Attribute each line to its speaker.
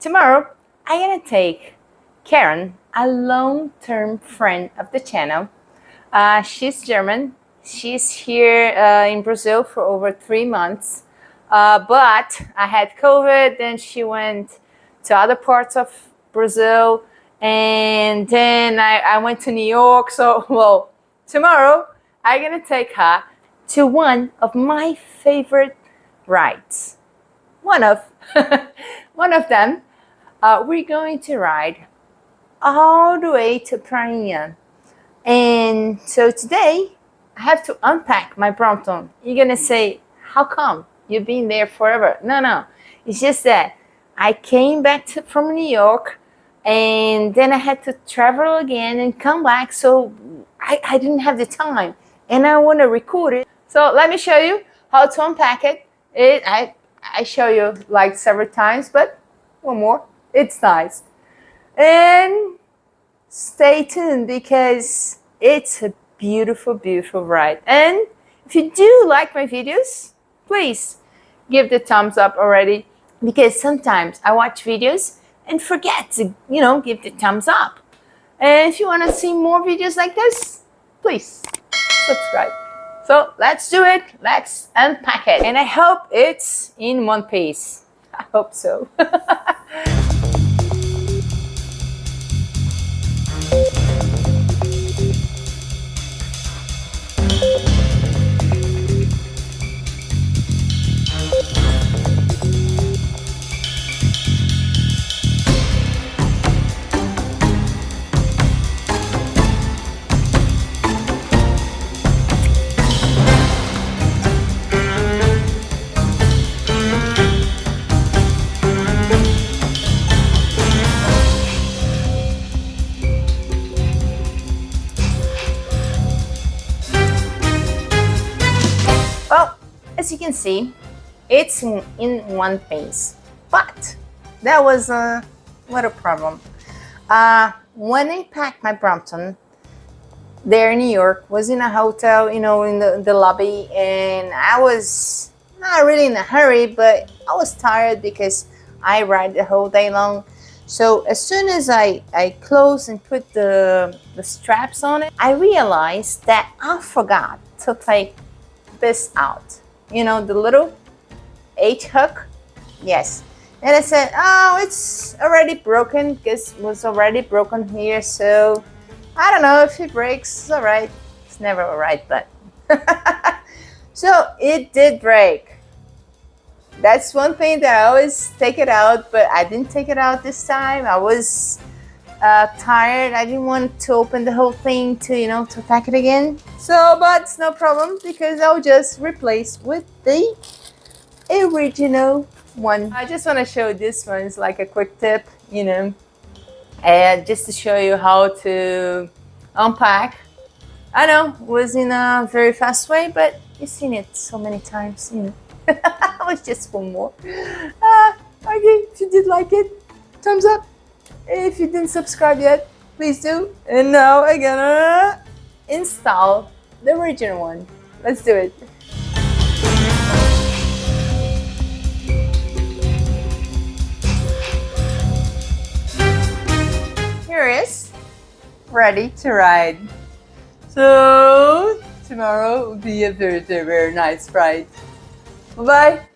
Speaker 1: Tomorrow, I'm gonna take Karen, a long-term friend of the channel. She's German. She's here in Brazil for over 3 months. But I had COVID, then she went to other parts of Brazil, and then I went to New York. So, well, tomorrow I'm gonna take her to one of my favorite rides. One of them. We're going to ride all the way to Praia. And so today I have to unpack my Brompton. You're gonna say, how come? You've been there forever. No. It's just that I came back from New York, and then I had to travel again and come back. So I didn't have the time, and I want to record it. So let me show you how to unpack it. I show you like several times, but one more. It's nice. And stay tuned because it's a beautiful, beautiful ride. And if you do like my videos, please give the thumbs up already, because sometimes I watch videos and forget to, give the thumbs up. And if you want to see more videos like this, please subscribe. So let's do it. Let's unpack it. And I hope it's in one piece. I hope so. Well, as you can see, it's in one piece, but that was a little problem. When I packed my Brompton there in New York, was in a hotel, in the lobby, and I was not really in a hurry, but I was tired because I ride the whole day long. So as soon as I closed and put the straps on it, I realized that I forgot to take this out, the little H hook. Yes. And I said, oh, it's already broken, because it was already broken here, so I don't know if it breaks. It's all right. It's never all right, but so it did break. That's one thing that I always take it out, but I didn't take it out this time. I was tired. I didn't want to open the whole thing to pack it again. So, but it's no problem, because I'll just replace with the original one. I just want to show this one. It's like a quick tip, and just to show you how to unpack. I know it was in a very fast way, but you've seen it so many times, It was just one more. Okay, if you did like it, thumbs up. If you didn't subscribe yet, please do. And now I'm gonna install the original one. Let's do it. Here it is, ready to ride. So tomorrow will be a very, very, very nice ride. Bye-bye.